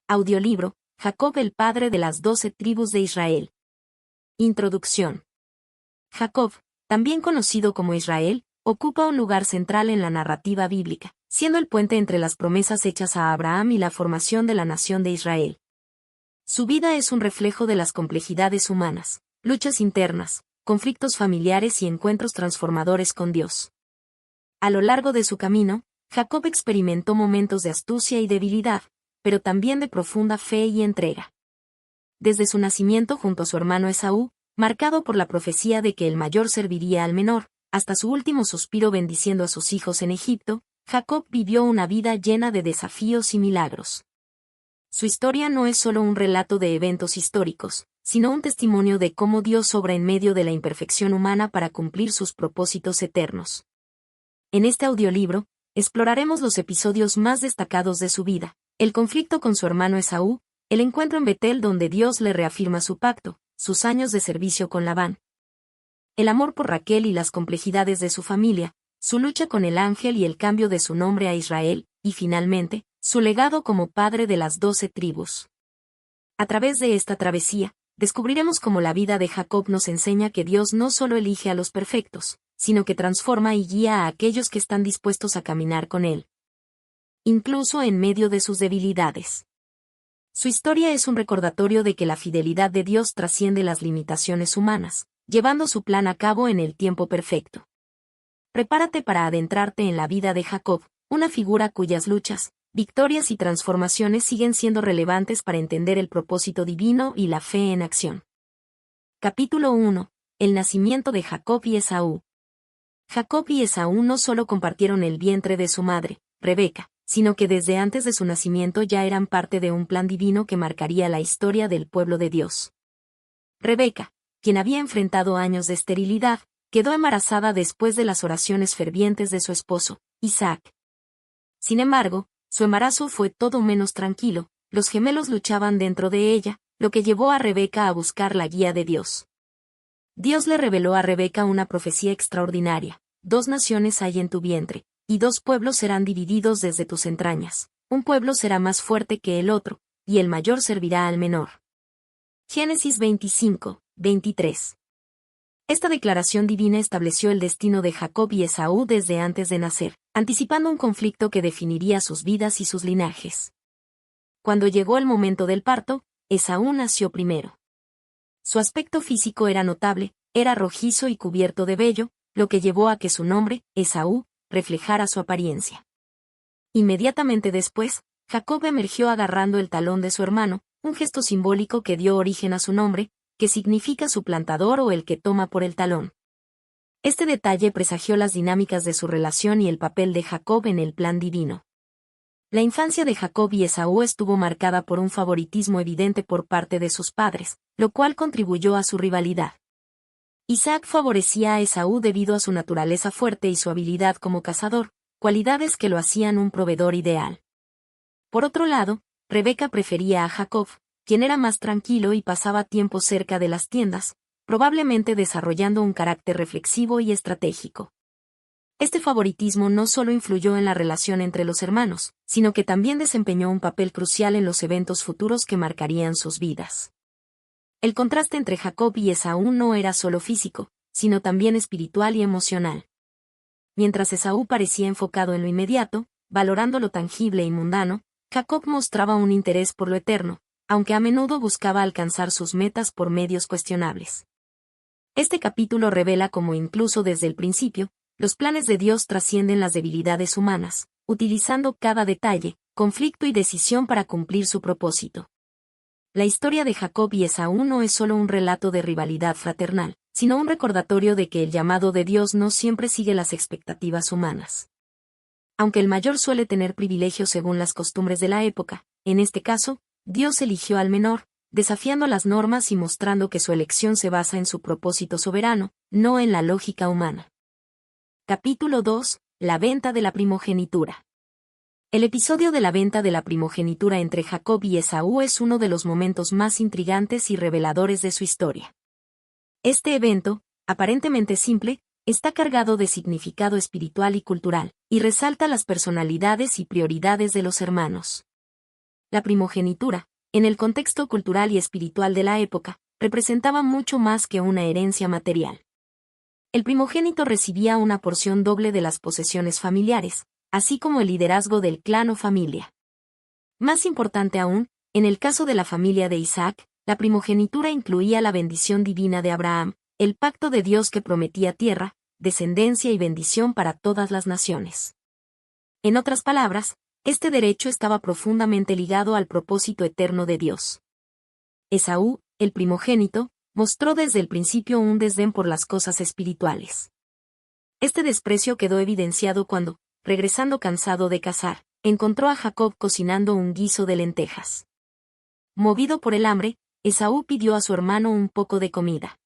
Audiolibro, Jacob el padre de las 12 tribus de Israel. Introducción. Jacob, también conocido como Israel, ocupa un lugar central en la narrativa bíblica, siendo el puente entre las promesas hechas a Abraham y la formación de la nación de Israel. Su vida es un reflejo de las complejidades humanas, luchas internas, conflictos familiares y encuentros transformadores con Dios. A lo largo de su camino, Jacob experimentó momentos de astucia y debilidad, pero también de profunda fe y entrega. Desde su nacimiento junto a su hermano Esaú, marcado por la profecía de que el mayor serviría al menor, hasta su último suspiro bendiciendo a sus hijos en Egipto, Jacob vivió una vida llena de desafíos y milagros. Su historia no es solo un relato de eventos históricos, sino un testimonio de cómo Dios obra en medio de la imperfección humana para cumplir sus propósitos eternos. En este audiolibro, exploraremos los episodios más destacados de su vida, el conflicto con su hermano Esaú, el encuentro en Betel donde Dios le reafirma su pacto, sus años de servicio con Labán, el amor por Raquel y las complejidades de su familia, su lucha con el ángel y el cambio de su nombre a Israel, y finalmente, su legado como padre de las 12 tribus. A través de esta travesía, descubriremos cómo la vida de Jacob nos enseña que Dios no solo elige a los perfectos, sino que transforma y guía a aquellos que están dispuestos a caminar con Él, incluso en medio de sus debilidades. Su historia es un recordatorio de que la fidelidad de Dios trasciende las limitaciones humanas, llevando su plan a cabo en el tiempo perfecto. Prepárate para adentrarte en la vida de Jacob, una figura cuyas luchas, victorias y transformaciones siguen siendo relevantes para entender el propósito divino y la fe en acción. Capítulo 1. El nacimiento de Jacob y Esaú. Jacob y Esaú no solo compartieron el vientre de su madre, Rebeca, sino que desde antes de su nacimiento ya eran parte de un plan divino que marcaría la historia del pueblo de Dios. Rebeca, quien había enfrentado años de esterilidad, quedó embarazada después de las oraciones fervientes de su esposo, Isaac. Sin embargo, su embarazo fue todo menos tranquilo, los gemelos luchaban dentro de ella, lo que llevó a Rebeca a buscar la guía de Dios. Dios le reveló a Rebeca una profecía extraordinaria: 2 naciones hay en tu vientre, y 2 pueblos serán divididos desde tus entrañas, un pueblo será más fuerte que el otro, y el mayor servirá al menor. Génesis 25, 23. Esta declaración divina estableció el destino de Jacob y Esaú desde antes de nacer, anticipando un conflicto que definiría sus vidas y sus linajes. Cuando llegó el momento del parto, Esaú nació primero. Su aspecto físico era notable, era rojizo y cubierto de vello, lo que llevó a que su nombre, Esaú, reflejara su apariencia. Inmediatamente después, Jacob emergió agarrando el talón de su hermano, un gesto simbólico que dio origen a su nombre, que significa suplantador o el que toma por el talón. Este detalle presagió las dinámicas de su relación y el papel de Jacob en el plan divino. La infancia de Jacob y Esaú estuvo marcada por un favoritismo evidente por parte de sus padres, lo cual contribuyó a su rivalidad. Isaac favorecía a Esaú debido a su naturaleza fuerte y su habilidad como cazador, cualidades que lo hacían un proveedor ideal. Por otro lado, Rebeca prefería a Jacob, quien era más tranquilo y pasaba tiempo cerca de las tiendas, probablemente desarrollando un carácter reflexivo y estratégico. Este favoritismo no solo influyó en la relación entre los hermanos, sino que también desempeñó un papel crucial en los eventos futuros que marcarían sus vidas. El contraste entre Jacob y Esaú no era solo físico, sino también espiritual y emocional. Mientras Esaú parecía enfocado en lo inmediato, valorando lo tangible y mundano, Jacob mostraba un interés por lo eterno, aunque a menudo buscaba alcanzar sus metas por medios cuestionables. Este capítulo revela cómo incluso desde el principio, los planes de Dios trascienden las debilidades humanas, utilizando cada detalle, conflicto y decisión para cumplir su propósito. La historia de Jacob y Esaú no es solo un relato de rivalidad fraternal, sino un recordatorio de que el llamado de Dios no siempre sigue las expectativas humanas. Aunque el mayor suele tener privilegios según las costumbres de la época, en este caso, Dios eligió al menor, desafiando las normas y mostrando que su elección se basa en su propósito soberano, no en la lógica humana. Capítulo 2. La venta de la primogenitura. El episodio de la venta de la primogenitura entre Jacob y Esaú es uno de los momentos más intrigantes y reveladores de su historia. Este evento, aparentemente simple, está cargado de significado espiritual y cultural, y resalta las personalidades y prioridades de los hermanos. la primogenitura, en el contexto cultural y espiritual de la época, representaba mucho más que una herencia material. El primogénito recibía una porción doble de las posesiones familiares, así como el liderazgo del clan o familia. Más importante aún, en el caso de la familia de Isaac, la primogenitura incluía la bendición divina de Abraham, el pacto de Dios que prometía tierra, descendencia y bendición para todas las naciones. En otras palabras, este derecho estaba profundamente ligado al propósito eterno de Dios. Esaú, el primogénito, mostró desde el principio un desdén por las cosas espirituales. Este desprecio quedó evidenciado cuando, regresando cansado de cazar, encontró a Jacob cocinando un guiso de lentejas. Movido por el hambre, Esaú pidió a su hermano un poco de comida.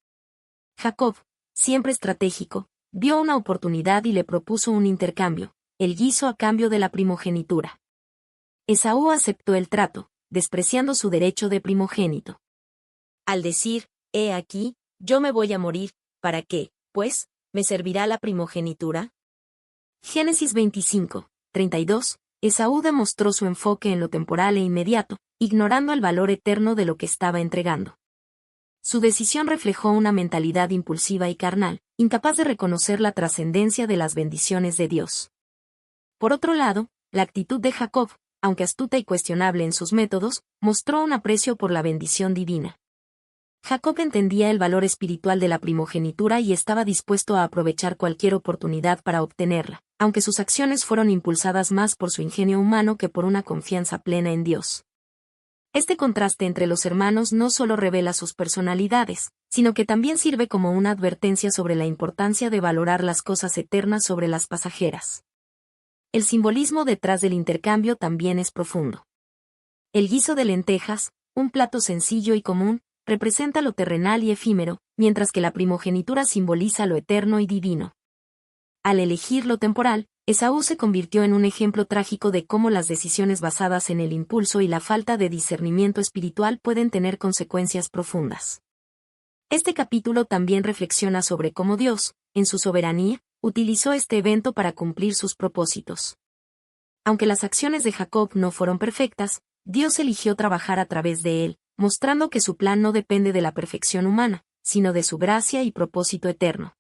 Jacob, siempre estratégico, vio una oportunidad y le propuso un intercambio, el guiso a cambio de la primogenitura. Esaú aceptó el trato, despreciando su derecho de primogénito. Al decir, he aquí, yo me voy a morir, ¿para qué, pues, me servirá la primogenitura? Génesis 25, 32, Esaú demostró su enfoque en lo temporal e inmediato, ignorando el valor eterno de lo que estaba entregando. Su decisión reflejó una mentalidad impulsiva y carnal, incapaz de reconocer la trascendencia de las bendiciones de Dios. Por otro lado, la actitud de Jacob, aunque astuta y cuestionable en sus métodos, mostró un aprecio por la bendición divina. Jacob entendía el valor espiritual de la primogenitura y estaba dispuesto a aprovechar cualquier oportunidad para obtenerla, aunque sus acciones fueron impulsadas más por su ingenio humano que por una confianza plena en Dios. Este contraste entre los hermanos no solo revela sus personalidades, sino que también sirve como una advertencia sobre la importancia de valorar las cosas eternas sobre las pasajeras. El simbolismo detrás del intercambio también es profundo. El guiso de lentejas, un plato sencillo y común, representa lo terrenal y efímero, mientras que la primogenitura simboliza lo eterno y divino. Al elegir lo temporal, Esaú se convirtió en un ejemplo trágico de cómo las decisiones basadas en el impulso y la falta de discernimiento espiritual pueden tener consecuencias profundas. Este capítulo también reflexiona sobre cómo Dios, en su soberanía, utilizó este evento para cumplir sus propósitos. Aunque las acciones de Jacob no fueron perfectas, Dios eligió trabajar a través de él, mostrando que su plan no depende de la perfección humana, sino de su gracia y propósito eterno.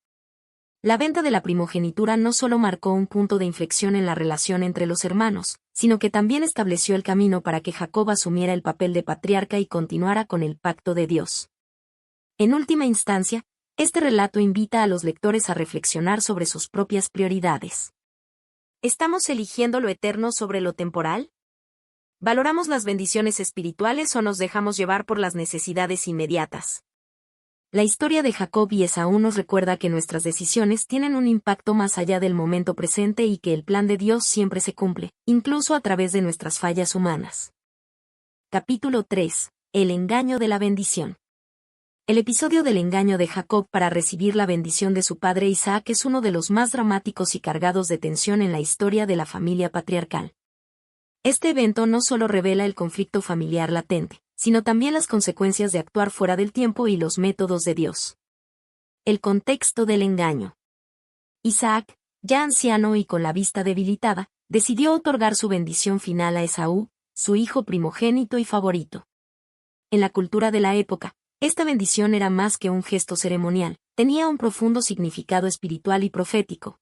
La venta de la primogenitura no solo marcó un punto de inflexión en la relación entre los hermanos, sino que también estableció el camino para que Jacob asumiera el papel de patriarca y continuara con el pacto de Dios. En última instancia, este relato invita a los lectores a reflexionar sobre sus propias prioridades. ¿Estamos eligiendo lo eterno sobre lo temporal? ¿Valoramos las bendiciones espirituales o nos dejamos llevar por las necesidades inmediatas? La historia de Jacob y Esaú nos recuerda que nuestras decisiones tienen un impacto más allá del momento presente y que el plan de Dios siempre se cumple, incluso a través de nuestras fallas humanas. Capítulo 3. El engaño de la bendición. El episodio del engaño de Jacob para recibir la bendición de su padre Isaac es uno de los más dramáticos y cargados de tensión en la historia de la familia patriarcal. Este evento no solo revela el conflicto familiar latente, sino también las consecuencias de actuar fuera del tiempo y los métodos de Dios. El contexto del engaño. Isaac, ya anciano y con la vista debilitada, decidió otorgar su bendición final a Esaú, su hijo primogénito y favorito. En la cultura de la época, esta bendición era más que un gesto ceremonial, tenía un profundo significado espiritual y profético,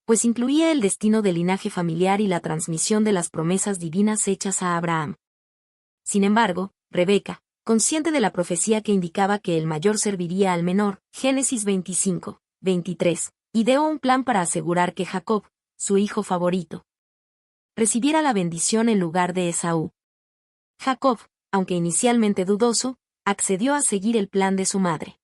pues incluía el destino del linaje familiar y la transmisión de las promesas divinas hechas a Abraham. Sin embargo, Rebeca, consciente de la profecía que indicaba que el mayor serviría al menor, Génesis 25, 23, ideó un plan para asegurar que Jacob, su hijo favorito, recibiera la bendición en lugar de Esaú. Jacob, aunque inicialmente dudoso, accedió a seguir el plan de su madre.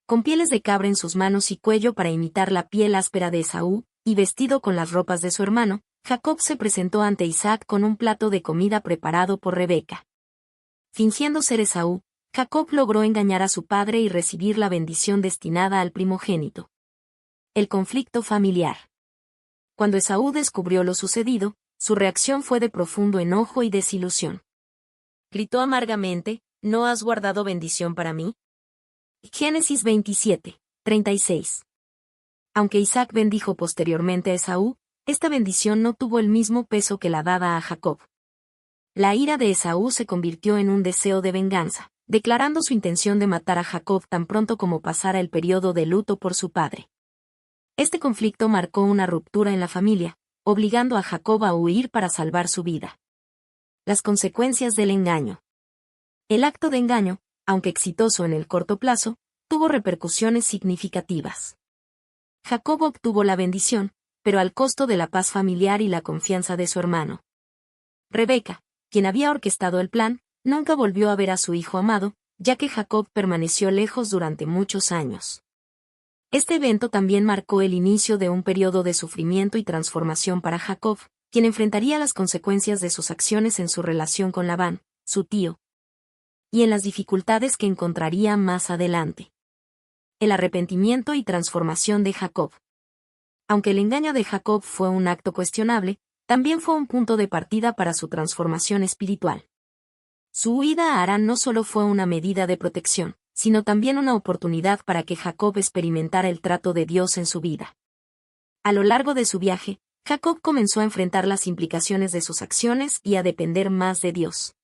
Con pieles de cabra en sus manos y cuello para imitar la piel áspera de Esaú, y vestido con las ropas de su hermano, Jacob se presentó ante Isaac con un plato de comida preparado por Rebeca. Fingiendo ser Esaú, Jacob logró engañar a su padre y recibir la bendición destinada al primogénito. El conflicto familiar. Cuando Esaú descubrió lo sucedido, su reacción fue de profundo enojo y desilusión. Gritó amargamente, ¿no has guardado bendición para mí? Génesis 27, 36. Aunque Isaac bendijo posteriormente a Esaú, esta bendición no tuvo el mismo peso que la dada a Jacob. La ira de Esaú se convirtió en un deseo de venganza, declarando su intención de matar a Jacob tan pronto como pasara el periodo de luto por su padre. Este conflicto marcó una ruptura en la familia, obligando a Jacob a huir para salvar su vida. Las consecuencias del engaño. El acto de engaño, aunque exitoso en el corto plazo, tuvo repercusiones significativas. Jacob obtuvo la bendición, pero al costo de la paz familiar y la confianza de su hermano. Rebeca, quien había orquestado el plan, nunca volvió a ver a su hijo amado, ya que Jacob permaneció lejos durante muchos años. Este evento también marcó el inicio de un periodo de sufrimiento y transformación para Jacob, quien enfrentaría las consecuencias de sus acciones en su relación con Labán, su tío, y en las dificultades que encontraría más adelante. El arrepentimiento y transformación de Jacob. Aunque el engaño de Jacob fue un acto cuestionable, también fue un punto de partida para su transformación espiritual. Su huida a Harán no solo fue una medida de protección, sino también una oportunidad para que Jacob experimentara el trato de Dios en su vida. A lo largo de su viaje, Jacob comenzó a enfrentar las implicaciones de sus acciones y a depender más de Dios.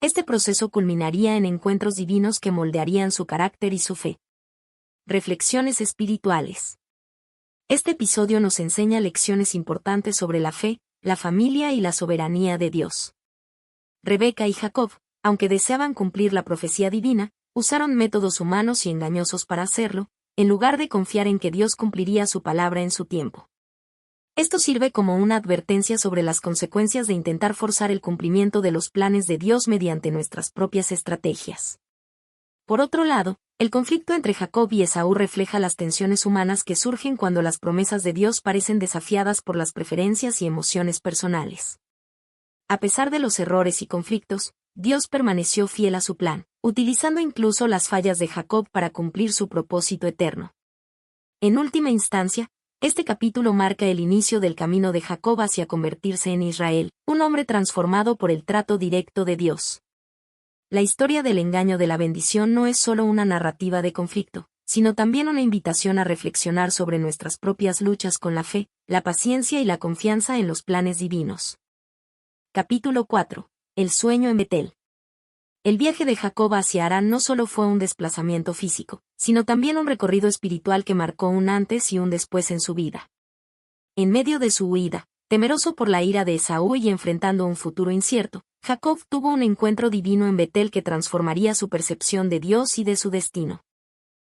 Este proceso culminaría en encuentros divinos que moldearían su carácter y su fe. Reflexiones espirituales. Este episodio nos enseña lecciones importantes sobre la fe, la familia y la soberanía de Dios. Rebeca y Jacob, aunque deseaban cumplir la profecía divina, usaron métodos humanos y engañosos para hacerlo, en lugar de confiar en que Dios cumpliría su palabra en su tiempo. Esto sirve como una advertencia sobre las consecuencias de intentar forzar el cumplimiento de los planes de Dios mediante nuestras propias estrategias. Por otro lado, el conflicto entre Jacob y Esaú refleja las tensiones humanas que surgen cuando las promesas de Dios parecen desafiadas por las preferencias y emociones personales. A pesar de los errores y conflictos, Dios permaneció fiel a su plan, utilizando incluso las fallas de Jacob para cumplir su propósito eterno. En última instancia, este capítulo marca el inicio del camino de Jacob hacia convertirse en Israel, un hombre transformado por el trato directo de Dios. La historia del engaño de la bendición no es solo una narrativa de conflicto, sino también una invitación a reflexionar sobre nuestras propias luchas con la fe, la paciencia y la confianza en los planes divinos. Capítulo 4. El sueño en Betel. El viaje de Jacob hacia Harán no solo fue un desplazamiento físico, sino también un recorrido espiritual que marcó un antes y un después en su vida. En medio de su huida, temeroso por la ira de Esaú y enfrentando un futuro incierto, Jacob tuvo un encuentro divino en Betel que transformaría su percepción de Dios y de su destino.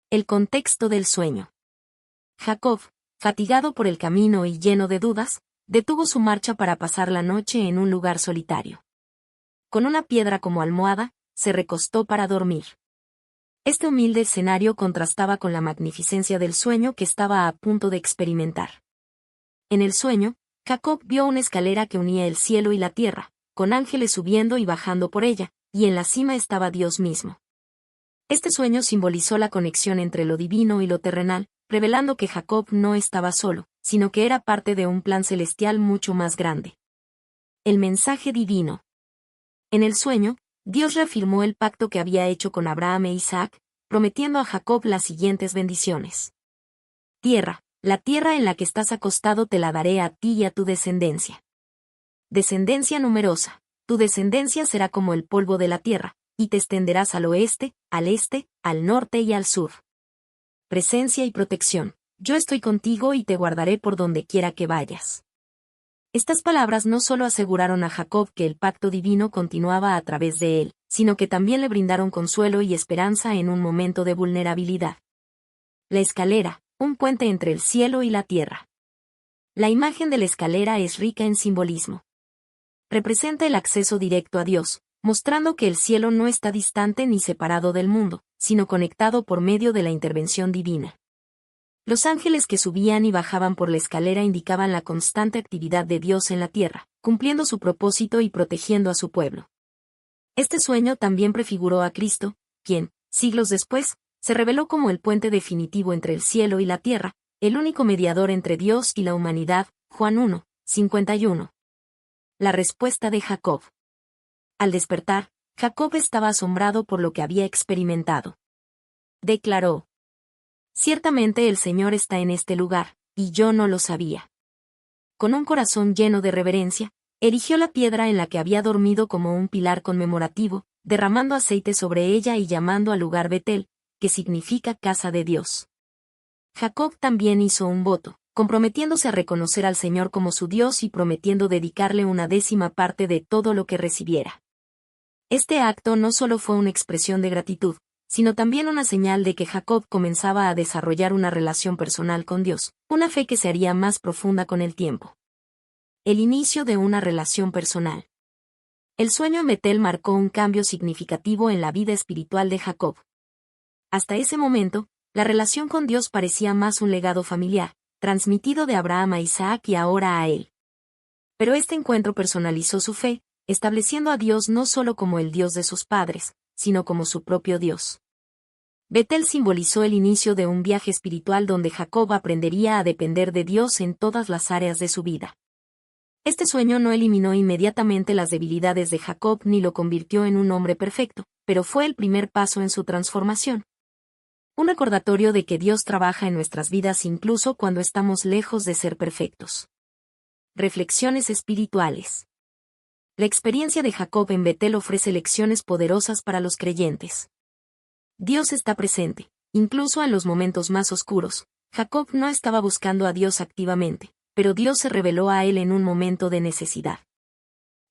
El contexto del sueño. Jacob, fatigado por el camino y lleno de dudas, detuvo su marcha para pasar la noche en un lugar solitario. Con una piedra como almohada, se recostó para dormir. Este humilde escenario contrastaba con la magnificencia del sueño que estaba a punto de experimentar. En el sueño, Jacob vio una escalera que unía el cielo y la tierra, con ángeles subiendo y bajando por ella, y en la cima estaba Dios mismo. Este sueño simbolizó la conexión entre lo divino y lo terrenal, revelando que Jacob no estaba solo, sino que era parte de un plan celestial mucho más grande. El mensaje divino. En el sueño, Dios reafirmó el pacto que había hecho con Abraham e Isaac, prometiendo a Jacob las siguientes bendiciones. Tierra, la tierra en la que estás acostado te la daré a ti y a tu descendencia. Descendencia numerosa, tu descendencia será como el polvo de la tierra, y te extenderás al oeste, al este, al norte y al sur. Presencia y protección, yo estoy contigo y te guardaré por donde quiera que vayas. Estas palabras no solo aseguraron a Jacob que el pacto divino continuaba a través de él, sino que también le brindaron consuelo y esperanza en un momento de vulnerabilidad. La escalera, un puente entre el cielo y la tierra. La imagen de la escalera es rica en simbolismo. Representa el acceso directo a Dios, mostrando que el cielo no está distante ni separado del mundo, sino conectado por medio de la intervención divina. Los ángeles que subían y bajaban por la escalera indicaban la constante actividad de Dios en la tierra, cumpliendo su propósito y protegiendo a su pueblo. Este sueño también prefiguró a Cristo, quien, siglos después, se reveló como el puente definitivo entre el cielo y la tierra, el único mediador entre Dios y la humanidad. Juan 1, 51. La respuesta de Jacob. Al despertar, Jacob estaba asombrado por lo que había experimentado. Declaró: Ciertamente el Señor está en este lugar, y yo no lo sabía. Con un corazón lleno de reverencia, Erigió la piedra en la que había dormido como un pilar conmemorativo, derramando aceite sobre ella y llamando al lugar Betel, que significa casa de Dios. Jacob también hizo un voto, comprometiéndose a reconocer al Señor como su Dios y prometiendo dedicarle 1/10 de todo lo que recibiera. Este acto no solo fue una expresión de gratitud, sino también una señal de que Jacob comenzaba a desarrollar una relación personal con Dios, una fe que se haría más profunda con el tiempo. El inicio de una relación personal. El sueño en Betel marcó un cambio significativo en la vida espiritual de Jacob. Hasta ese momento, la relación con Dios parecía más un legado familiar, transmitido de Abraham a Isaac y ahora a él. Pero este encuentro personalizó su fe, estableciendo a Dios no solo como el Dios de sus padres, sino como su propio Dios. Betel simbolizó el inicio de un viaje espiritual donde Jacob aprendería a depender de Dios en todas las áreas de su vida. Este sueño no eliminó inmediatamente las debilidades de Jacob ni lo convirtió en un hombre perfecto, pero fue el primer paso en su transformación. Un recordatorio de que Dios trabaja en nuestras vidas incluso cuando estamos lejos de ser perfectos. Reflexiones espirituales. La experiencia de Jacob en Betel ofrece lecciones poderosas para los creyentes. Dios está presente, incluso en los momentos más oscuros. Jacob no estaba buscando a Dios activamente, pero Dios se reveló a él en un momento de necesidad.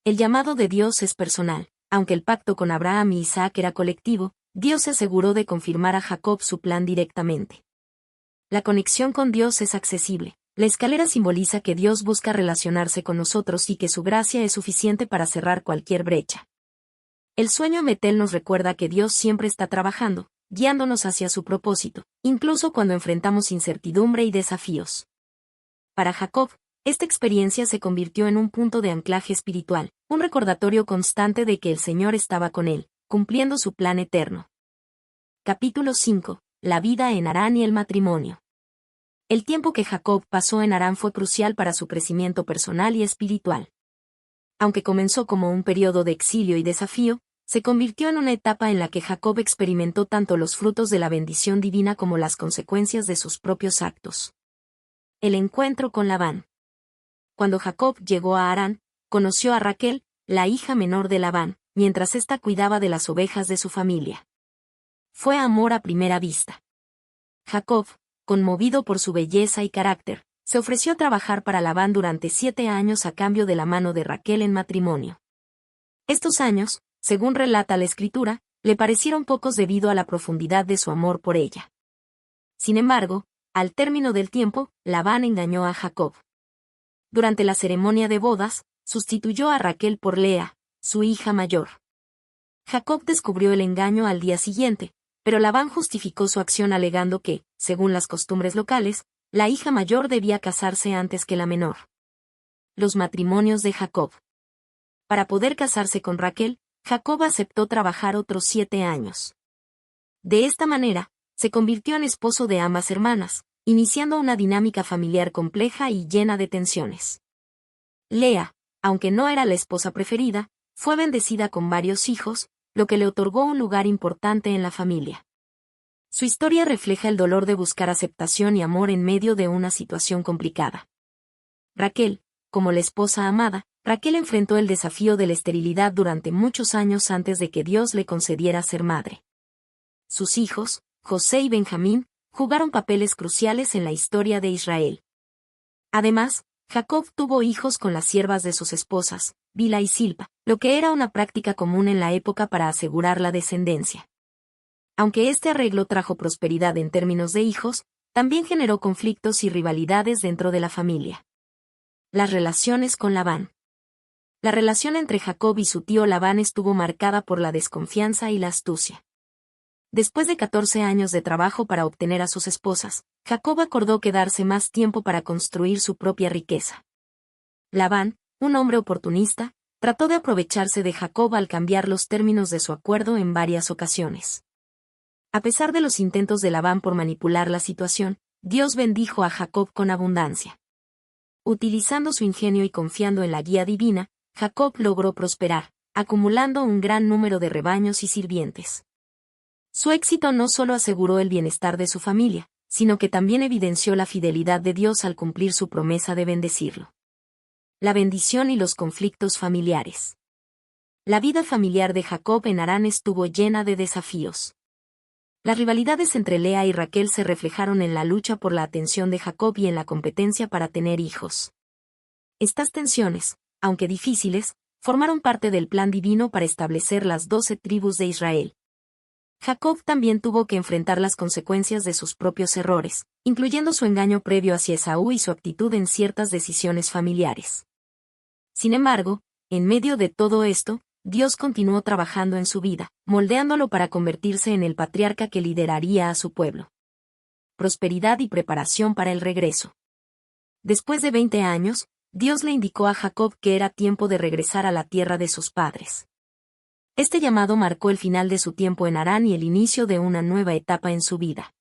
El llamado de Dios es personal, aunque el pacto con Abraham y Isaac era colectivo, Dios se aseguró de confirmar a Jacob su plan directamente. La conexión con Dios es accesible. La escalera simboliza que Dios busca relacionarse con nosotros y que su gracia es suficiente para cerrar cualquier brecha. El sueño en Betel nos recuerda que Dios siempre está trabajando, guiándonos hacia su propósito, incluso cuando enfrentamos incertidumbre y desafíos. Para Jacob, esta experiencia se convirtió en un punto de anclaje espiritual, un recordatorio constante de que el Señor estaba con él, cumpliendo su plan eterno. Capítulo 5. La vida en Harán y el matrimonio. El tiempo que Jacob pasó en Harán fue crucial para su crecimiento personal y espiritual. Aunque comenzó como un periodo de exilio y desafío, se convirtió en una etapa en la que Jacob experimentó tanto los frutos de la bendición divina como las consecuencias de sus propios actos. El encuentro con Labán. Cuando Jacob llegó a Harán, conoció a Raquel, la hija menor de Labán, mientras ésta cuidaba de las ovejas de su familia. Fue amor a primera vista. Jacob, conmovido por su belleza y carácter, se ofreció a trabajar para Labán durante 7 años a cambio de la mano de Raquel en matrimonio. Estos años, según relata la Escritura, le parecieron pocos debido a la profundidad de su amor por ella. Sin embargo, al término del tiempo, Labán engañó a Jacob. Durante la ceremonia de bodas, sustituyó a Raquel por Lea, su hija mayor. Jacob descubrió el engaño al día siguiente, pero Labán justificó su acción alegando que, según las costumbres locales, la hija mayor debía casarse antes que la menor. Los matrimonios de Jacob. Para poder casarse con Raquel, Jacob aceptó trabajar otros 7 años. De esta manera, se convirtió en esposo de ambas hermanas, iniciando una dinámica familiar compleja y llena de tensiones. Lea, aunque no era la esposa preferida, fue bendecida con varios hijos, lo que le otorgó un lugar importante en la familia. Su historia refleja el dolor de buscar aceptación y amor en medio de una situación complicada. Raquel, como la esposa amada, Raquel enfrentó el desafío de la esterilidad durante muchos años antes de que Dios le concediera ser madre. Sus hijos, José y Benjamín, jugaron papeles cruciales en la historia de Israel. Además, Jacob tuvo hijos con las siervas de sus esposas, Bilha y Silpa, lo que era una práctica común en la época para asegurar la descendencia. Aunque este arreglo trajo prosperidad en términos de hijos, también generó conflictos y rivalidades dentro de la familia. Las relaciones con Labán. La relación entre Jacob y su tío Labán estuvo marcada por la desconfianza y la astucia. Después de 14 años de trabajo para obtener a sus esposas, Jacob acordó quedarse más tiempo para construir su propia riqueza. Labán, un hombre oportunista, trató de aprovecharse de Jacob al cambiar los términos de su acuerdo en varias ocasiones. A pesar de los intentos de Labán por manipular la situación, Dios bendijo a Jacob con abundancia. Utilizando su ingenio y confiando en la guía divina, Jacob logró prosperar, acumulando un gran número de rebaños y sirvientes. Su éxito no solo aseguró el bienestar de su familia, sino que también evidenció la fidelidad de Dios al cumplir su promesa de bendecirlo. La bendición y los conflictos familiares. La vida familiar de Jacob en Harán estuvo llena de desafíos. Las rivalidades entre Lea y Raquel se reflejaron en la lucha por la atención de Jacob y en la competencia para tener hijos. Estas tensiones, aunque difíciles, formaron parte del plan divino para establecer las 12 tribus de Israel. Jacob también tuvo que enfrentar las consecuencias de sus propios errores, incluyendo su engaño previo hacia Esaú y su actitud en ciertas decisiones familiares. Sin embargo, en medio de todo esto, Dios continuó trabajando en su vida, moldeándolo para convertirse en el patriarca que lideraría a su pueblo. Prosperidad y preparación para el regreso. Después de 20 años, Dios le indicó a Jacob que era tiempo de regresar a la tierra de sus padres. Este llamado marcó el final de su tiempo en Harán y el inicio de una nueva etapa en su vida.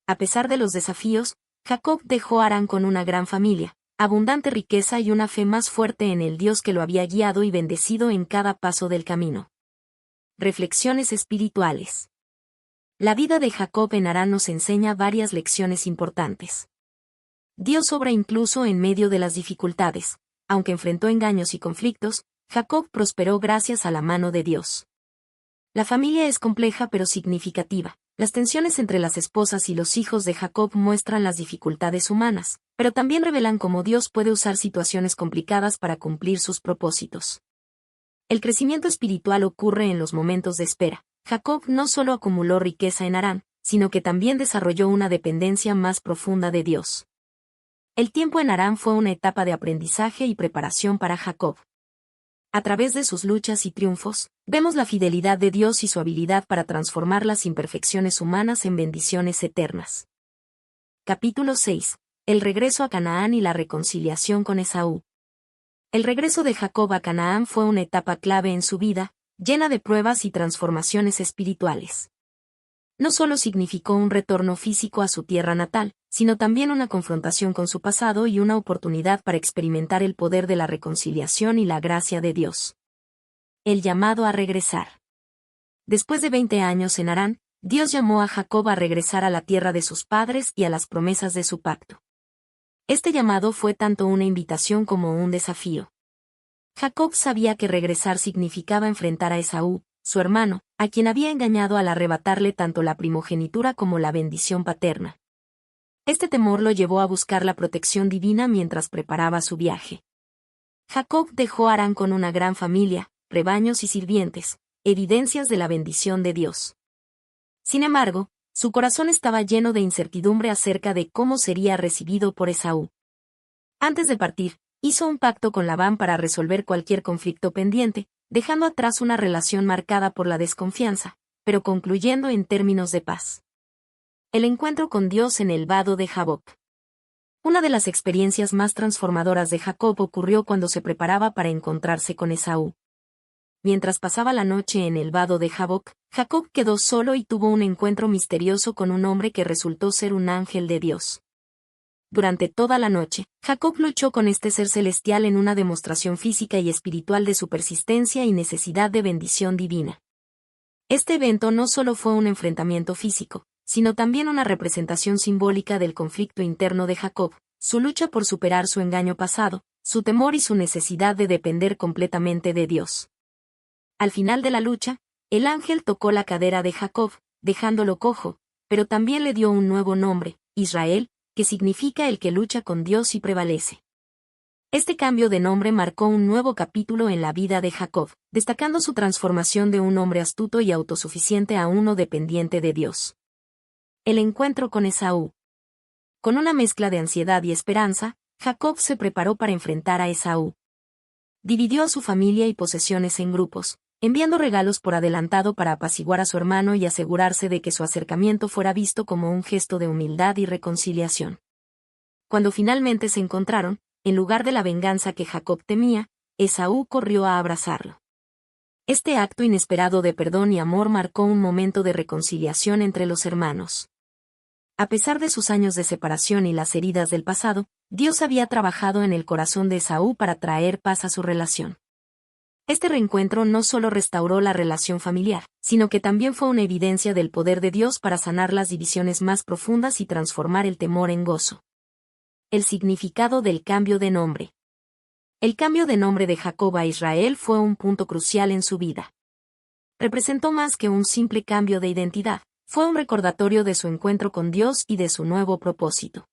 A pesar de los desafíos, Jacob dejó Harán con una gran familia, abundante riqueza y una fe más fuerte en el Dios que lo había guiado y bendecido en cada paso del camino. Reflexiones espirituales. La vida de Jacob en Harán nos enseña varias lecciones importantes. Dios obra incluso en medio de las dificultades. Aunque enfrentó engaños y conflictos, Jacob prosperó gracias a la mano de Dios. La familia es compleja pero significativa. Las tensiones entre las esposas y los hijos de Jacob muestran las dificultades humanas, pero también revelan cómo Dios puede usar situaciones complicadas para cumplir sus propósitos. El crecimiento espiritual ocurre en los momentos de espera. Jacob no solo acumuló riqueza en Harán, sino que también desarrolló una dependencia más profunda de Dios. El tiempo en Harán fue una etapa de aprendizaje y preparación para Jacob. A través de sus luchas y triunfos, vemos la fidelidad de Dios y su habilidad para transformar las imperfecciones humanas en bendiciones eternas. Capítulo 6. El regreso a Canaán y la reconciliación con Esaú. El regreso de Jacob a Canaán fue una etapa clave en su vida, llena de pruebas y transformaciones espirituales. No solo significó un retorno físico a su tierra natal, sino también una confrontación con su pasado y una oportunidad para experimentar el poder de la reconciliación y la gracia de Dios. El llamado a regresar. Después de 20 años en Harán, Dios llamó a Jacob a regresar a la tierra de sus padres y a las promesas de su pacto. Este llamado fue tanto una invitación como un desafío. Jacob sabía que regresar significaba enfrentar a Esaú, su hermano, a quien había engañado al arrebatarle tanto la primogenitura como la bendición paterna. Este temor lo llevó a buscar la protección divina mientras preparaba su viaje. Jacob dejó a Harán con una gran familia, rebaños y sirvientes, evidencias de la bendición de Dios. Sin embargo, su corazón estaba lleno de incertidumbre acerca de cómo sería recibido por Esaú. Antes de partir, hizo un pacto con Labán para resolver cualquier conflicto pendiente, dejando atrás una relación marcada por la desconfianza, pero concluyendo en términos de paz. El encuentro con Dios en el vado de Jaboc. Una de las experiencias más transformadoras de Jacob ocurrió cuando se preparaba para encontrarse con Esaú. Mientras pasaba la noche en el vado de Jaboc, Jacob quedó solo y tuvo un encuentro misterioso con un hombre que resultó ser un ángel de Dios. Durante toda la noche, Jacob luchó con este ser celestial en una demostración física y espiritual de su persistencia y necesidad de bendición divina. Este evento no solo fue un enfrentamiento físico, sino también una representación simbólica del conflicto interno de Jacob, su lucha por superar su engaño pasado, su temor y su necesidad de depender completamente de Dios. Al final de la lucha, el ángel tocó la cadera de Jacob, dejándolo cojo, pero también le dio un nuevo nombre, Israel, que significa el que lucha con Dios y prevalece. Este cambio de nombre marcó un nuevo capítulo en la vida de Jacob, destacando su transformación de un hombre astuto y autosuficiente a uno dependiente de Dios. El encuentro con Esaú. Con una mezcla de ansiedad y esperanza, Jacob se preparó para enfrentar a Esaú. Dividió a su familia y posesiones en grupos, enviando regalos por adelantado para apaciguar a su hermano y asegurarse de que su acercamiento fuera visto como un gesto de humildad y reconciliación. Cuando finalmente se encontraron, en lugar de la venganza que Jacob temía, Esaú corrió a abrazarlo. Este acto inesperado de perdón y amor marcó un momento de reconciliación entre los hermanos. A pesar de sus años de separación y las heridas del pasado, Dios había trabajado en el corazón de Esaú para traer paz a su relación. Este reencuentro no solo restauró la relación familiar, sino que también fue una evidencia del poder de Dios para sanar las divisiones más profundas y transformar el temor en gozo. El significado del cambio de nombre. El cambio de nombre de Jacob a Israel fue un punto crucial en su vida. Representó más que un simple cambio de identidad, fue un recordatorio de su encuentro con Dios y de su nuevo propósito.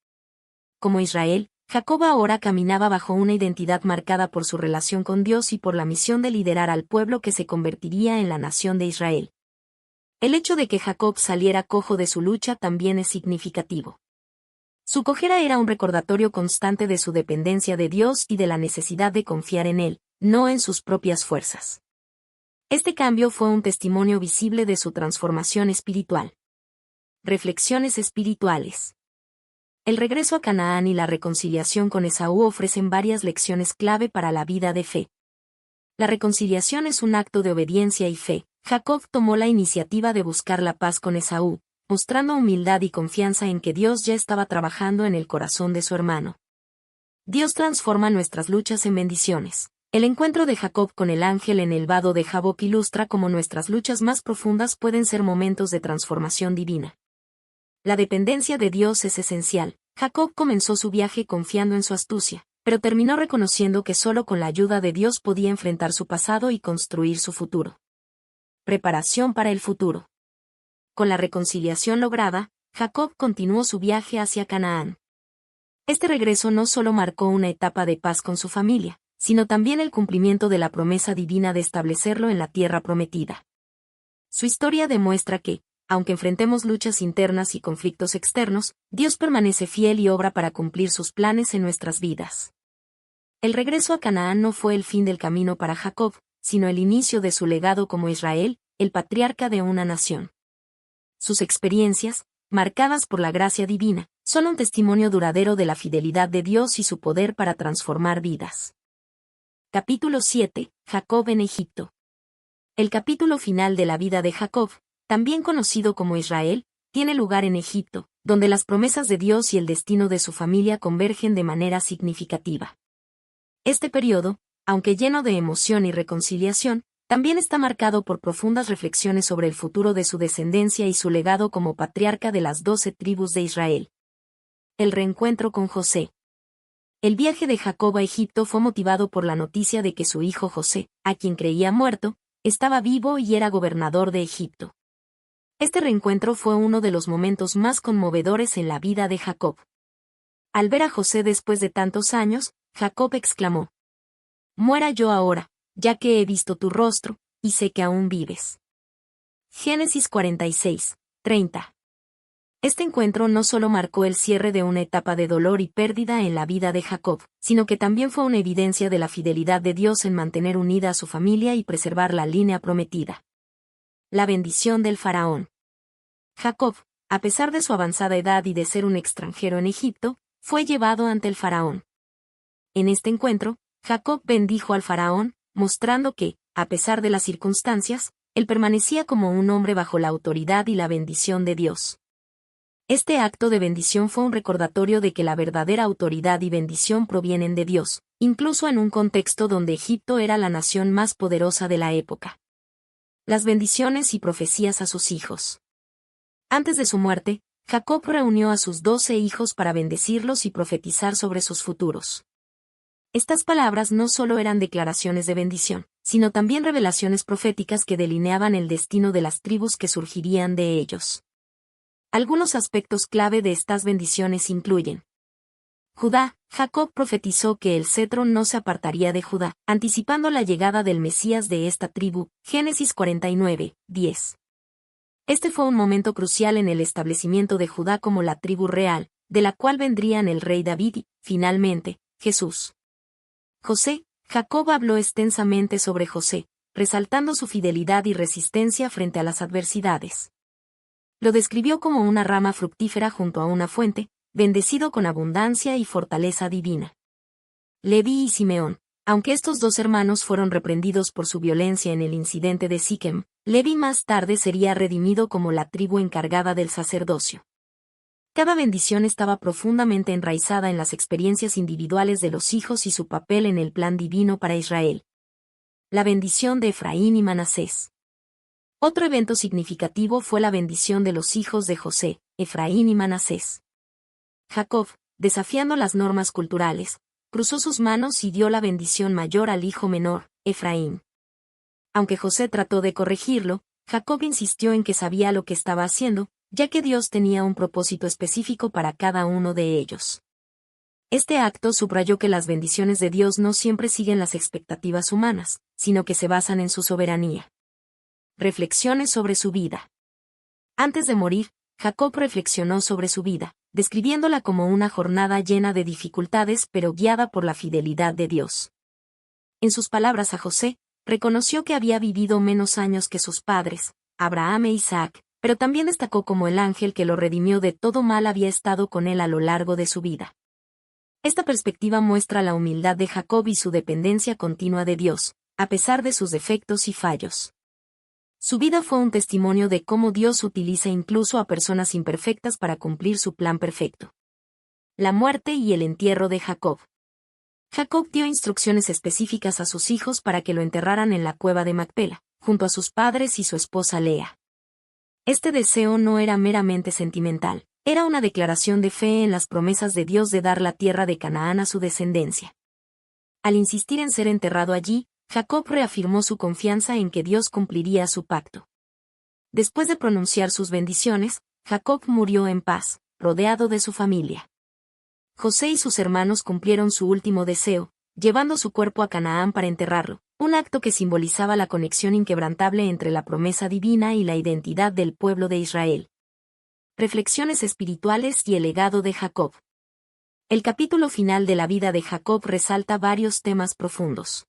Como Israel, Jacob ahora caminaba bajo una identidad marcada por su relación con Dios y por la misión de liderar al pueblo que se convertiría en la nación de Israel. El hecho de que Jacob saliera cojo de su lucha también es significativo. Su cojera era un recordatorio constante de su dependencia de Dios y de la necesidad de confiar en Él, no en sus propias fuerzas. Este cambio fue un testimonio visible de su transformación espiritual. Reflexiones espirituales. El regreso a Canaán y la reconciliación con Esaú ofrecen varias lecciones clave para la vida de fe. La reconciliación es un acto de obediencia y fe. Jacob tomó la iniciativa de buscar la paz con Esaú, mostrando humildad y confianza en que Dios ya estaba trabajando en el corazón de su hermano. Dios transforma nuestras luchas en bendiciones. El encuentro de Jacob con el ángel en el vado de Jaboc ilustra cómo nuestras luchas más profundas pueden ser momentos de transformación divina. La dependencia de Dios es esencial. Jacob comenzó su viaje confiando en su astucia, pero terminó reconociendo que solo con la ayuda de Dios podía enfrentar su pasado y construir su futuro. Preparación para el futuro. Con la reconciliación lograda, Jacob continuó su viaje hacia Canaán. Este regreso no solo marcó una etapa de paz con su familia, sino también el cumplimiento de la promesa divina de establecerlo en la tierra prometida. Su historia demuestra que, aunque enfrentemos luchas internas y conflictos externos, Dios permanece fiel y obra para cumplir sus planes en nuestras vidas. El regreso a Canaán no fue el fin del camino para Jacob, sino el inicio de su legado como Israel, el patriarca de una nación. Sus experiencias, marcadas por la gracia divina, son un testimonio duradero de la fidelidad de Dios y su poder para transformar vidas. Capítulo 7. Jacob en Egipto. El capítulo final de la vida de Jacob, también conocido como Israel, tiene lugar en Egipto, donde las promesas de Dios y el destino de su familia convergen de manera significativa. Este periodo, aunque lleno de emoción y reconciliación, también está marcado por profundas reflexiones sobre el futuro de su descendencia y su legado como patriarca de las 12 tribus de Israel. El reencuentro con José. El viaje de Jacob a Egipto fue motivado por la noticia de que su hijo José, a quien creía muerto, estaba vivo y era gobernador de Egipto. Este reencuentro fue uno de los momentos más conmovedores en la vida de Jacob. Al ver a José después de tantos años, Jacob exclamó: «Muera yo ahora, ya que he visto tu rostro, y sé que aún vives». Génesis 46, 30. Este encuentro no solo marcó el cierre de una etapa de dolor y pérdida en la vida de Jacob, sino que también fue una evidencia de la fidelidad de Dios en mantener unida a su familia y preservar la línea prometida. La bendición del faraón. Jacob, a pesar de su avanzada edad y de ser un extranjero en Egipto, fue llevado ante el faraón. En este encuentro, Jacob bendijo al faraón, mostrando que, a pesar de las circunstancias, él permanecía como un hombre bajo la autoridad y la bendición de Dios. Este acto de bendición fue un recordatorio de que la verdadera autoridad y bendición provienen de Dios, incluso en un contexto donde Egipto era la nación más poderosa de la época. Las bendiciones y profecías a sus hijos. Antes de su muerte, Jacob reunió a sus 12 hijos para bendecirlos y profetizar sobre sus futuros. Estas palabras no solo eran declaraciones de bendición, sino también revelaciones proféticas que delineaban el destino de las tribus que surgirían de ellos. Algunos aspectos clave de estas bendiciones incluyen: Judá. Jacob profetizó que el cetro no se apartaría de Judá, anticipando la llegada del Mesías de esta tribu. Génesis 49, 10. Este fue un momento crucial en el establecimiento de Judá como la tribu real, de la cual vendrían el rey David y, finalmente, Jesús. José. Jacob habló extensamente sobre José, resaltando su fidelidad y resistencia frente a las adversidades. Lo describió como una rama fructífera junto a una fuente, bendecido con abundancia y fortaleza divina. Leví y Simeón. Aunque estos dos hermanos fueron reprendidos por su violencia en el incidente de Siquem, Leví más tarde sería redimido como la tribu encargada del sacerdocio. Cada bendición estaba profundamente enraizada en las experiencias individuales de los hijos y su papel en el plan divino para Israel. La bendición de Efraín y Manasés. Otro evento significativo fue la bendición de los hijos de José, Efraín y Manasés. Jacob, desafiando las normas culturales, cruzó sus manos y dio la bendición mayor al hijo menor, Efraín. Aunque José trató de corregirlo, Jacob insistió en que sabía lo que estaba haciendo, ya que Dios tenía un propósito específico para cada uno de ellos. Este acto subrayó que las bendiciones de Dios no siempre siguen las expectativas humanas, sino que se basan en su soberanía. Reflexiones sobre su vida. Antes de morir, Jacob reflexionó sobre su vida, describiéndola como una jornada llena de dificultades pero guiada por la fidelidad de Dios. En sus palabras a José, reconoció que había vivido menos años que sus padres, Abraham e Isaac, pero también destacó como el ángel que lo redimió de todo mal había estado con él a lo largo de su vida. Esta perspectiva muestra la humildad de Jacob y su dependencia continua de Dios, a pesar de sus defectos y fallos. Su vida fue un testimonio de cómo Dios utiliza incluso a personas imperfectas para cumplir su plan perfecto. La muerte y el entierro de Jacob. Jacob dio instrucciones específicas a sus hijos para que lo enterraran en la cueva de Macpela, junto a sus padres y su esposa Lea. Este deseo no era meramente sentimental, era una declaración de fe en las promesas de Dios de dar la tierra de Canaán a su descendencia. Al insistir en ser enterrado allí, Jacob reafirmó su confianza en que Dios cumpliría su pacto. Después de pronunciar sus bendiciones, Jacob murió en paz, rodeado de su familia. José y sus hermanos cumplieron su último deseo, llevando su cuerpo a Canaán para enterrarlo, un acto que simbolizaba la conexión inquebrantable entre la promesa divina y la identidad del pueblo de Israel. Reflexiones espirituales y el legado de Jacob. El capítulo final de la vida de Jacob resalta varios temas profundos.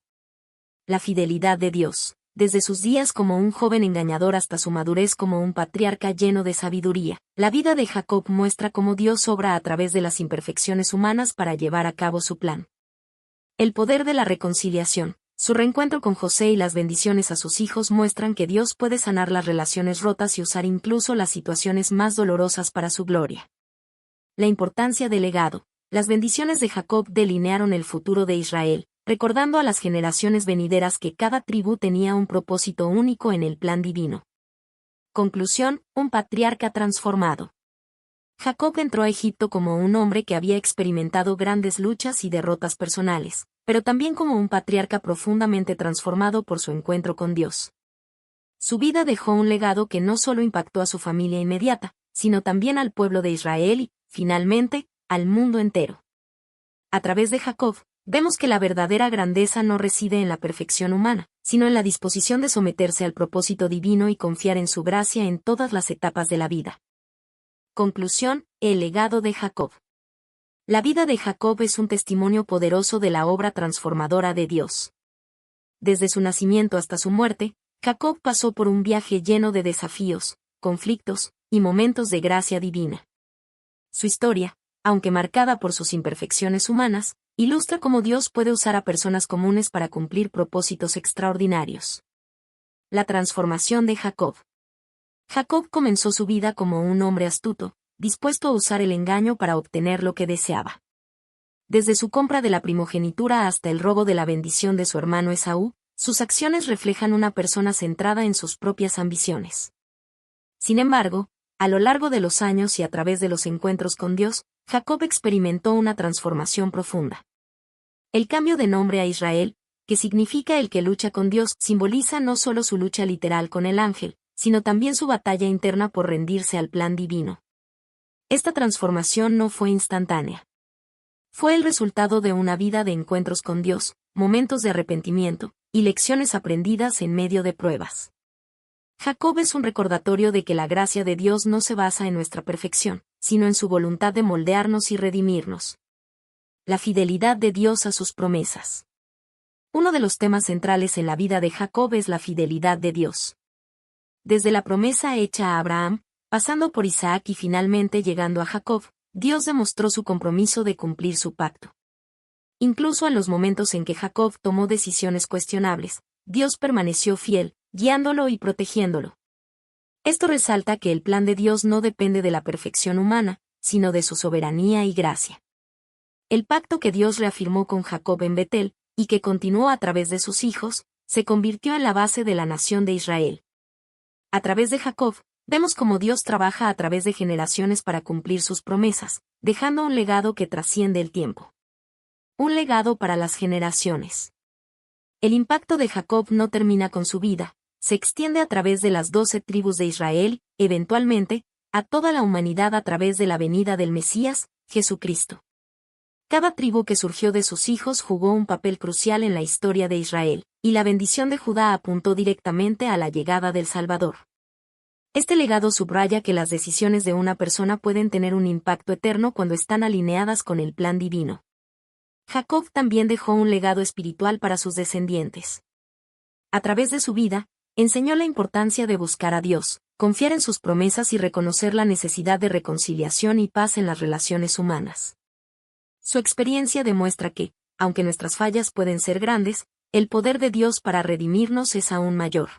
La fidelidad de Dios, desde sus días como un joven engañador hasta su madurez como un patriarca lleno de sabiduría. La vida de Jacob muestra cómo Dios obra a través de las imperfecciones humanas para llevar a cabo su plan. El poder de la reconciliación. Su reencuentro con José y las bendiciones a sus hijos muestran que Dios puede sanar las relaciones rotas y usar incluso las situaciones más dolorosas para su gloria. La importancia del legado. Las bendiciones de Jacob delinearon el futuro de Israel, recordando a las generaciones venideras que cada tribu tenía un propósito único en el plan divino. Conclusión: un patriarca transformado. Jacob entró a Egipto como un hombre que había experimentado grandes luchas y derrotas personales, pero también como un patriarca profundamente transformado por su encuentro con Dios. Su vida dejó un legado que no solo impactó a su familia inmediata, sino también al pueblo de Israel y, finalmente, al mundo entero. A través de Jacob, vemos que la verdadera grandeza no reside en la perfección humana, sino en la disposición de someterse al propósito divino y confiar en su gracia en todas las etapas de la vida. Conclusión: el legado de Jacob. La vida de Jacob es un testimonio poderoso de la obra transformadora de Dios. Desde su nacimiento hasta su muerte, Jacob pasó por un viaje lleno de desafíos, conflictos y momentos de gracia divina. Su historia, aunque marcada por sus imperfecciones humanas, ilustra cómo Dios puede usar a personas comunes para cumplir propósitos extraordinarios. La transformación de Jacob. Jacob comenzó su vida como un hombre astuto, dispuesto a usar el engaño para obtener lo que deseaba. Desde su compra de la primogenitura hasta el robo de la bendición de su hermano Esaú, sus acciones reflejan una persona centrada en sus propias ambiciones. Sin embargo, a lo largo de los años y a través de los encuentros con Dios, Jacob experimentó una transformación profunda. El cambio de nombre a Israel, que significa el que lucha con Dios, simboliza no solo su lucha literal con el ángel, sino también su batalla interna por rendirse al plan divino. Esta transformación no fue instantánea. Fue el resultado de una vida de encuentros con Dios, momentos de arrepentimiento, y lecciones aprendidas en medio de pruebas. Jacob es un recordatorio de que la gracia de Dios no se basa en nuestra perfección, sino en su voluntad de moldearnos y redimirnos. La fidelidad de Dios a sus promesas. Uno de los temas centrales en la vida de Jacob es la fidelidad de Dios. Desde la promesa hecha a Abraham, pasando por Isaac y finalmente llegando a Jacob, Dios demostró su compromiso de cumplir su pacto. Incluso en los momentos en que Jacob tomó decisiones cuestionables, Dios permaneció fiel, guiándolo y protegiéndolo. Esto resalta que el plan de Dios no depende de la perfección humana, sino de su soberanía y gracia. El pacto que Dios reafirmó con Jacob en Betel, y que continuó a través de sus hijos, se convirtió en la base de la nación de Israel. A través de Jacob, vemos cómo Dios trabaja a través de generaciones para cumplir sus promesas, dejando un legado que trasciende el tiempo. Un legado para las generaciones. El impacto de Jacob no termina con su vida, se extiende a través de las 12 tribus de Israel, eventualmente, a toda la humanidad a través de la venida del Mesías, Jesucristo. Cada tribu que surgió de sus hijos jugó un papel crucial en la historia de Israel, y la bendición de Judá apuntó directamente a la llegada del Salvador. Este legado subraya que las decisiones de una persona pueden tener un impacto eterno cuando están alineadas con el plan divino. Jacob también dejó un legado espiritual para sus descendientes. A través de su vida, enseñó la importancia de buscar a Dios, confiar en sus promesas y reconocer la necesidad de reconciliación y paz en las relaciones humanas. Su experiencia demuestra que, aunque nuestras fallas pueden ser grandes, el poder de Dios para redimirnos es aún mayor.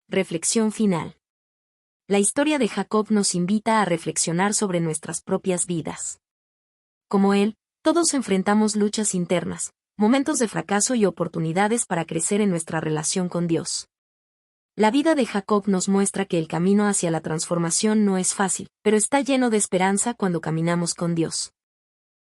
Reflexión final. La historia de Jacob nos invita a reflexionar sobre nuestras propias vidas. Como él, todos enfrentamos luchas internas, momentos de fracaso y oportunidades para crecer en nuestra relación con Dios. La vida de Jacob nos muestra que el camino hacia la transformación no es fácil, pero está lleno de esperanza cuando caminamos con Dios.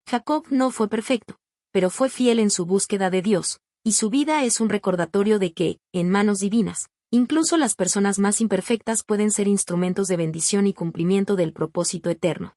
Jacob no fue perfecto, pero fue fiel en su búsqueda de Dios, y su vida es un recordatorio de que, en manos divinas, incluso las personas más imperfectas pueden ser instrumentos de bendición y cumplimiento del propósito eterno.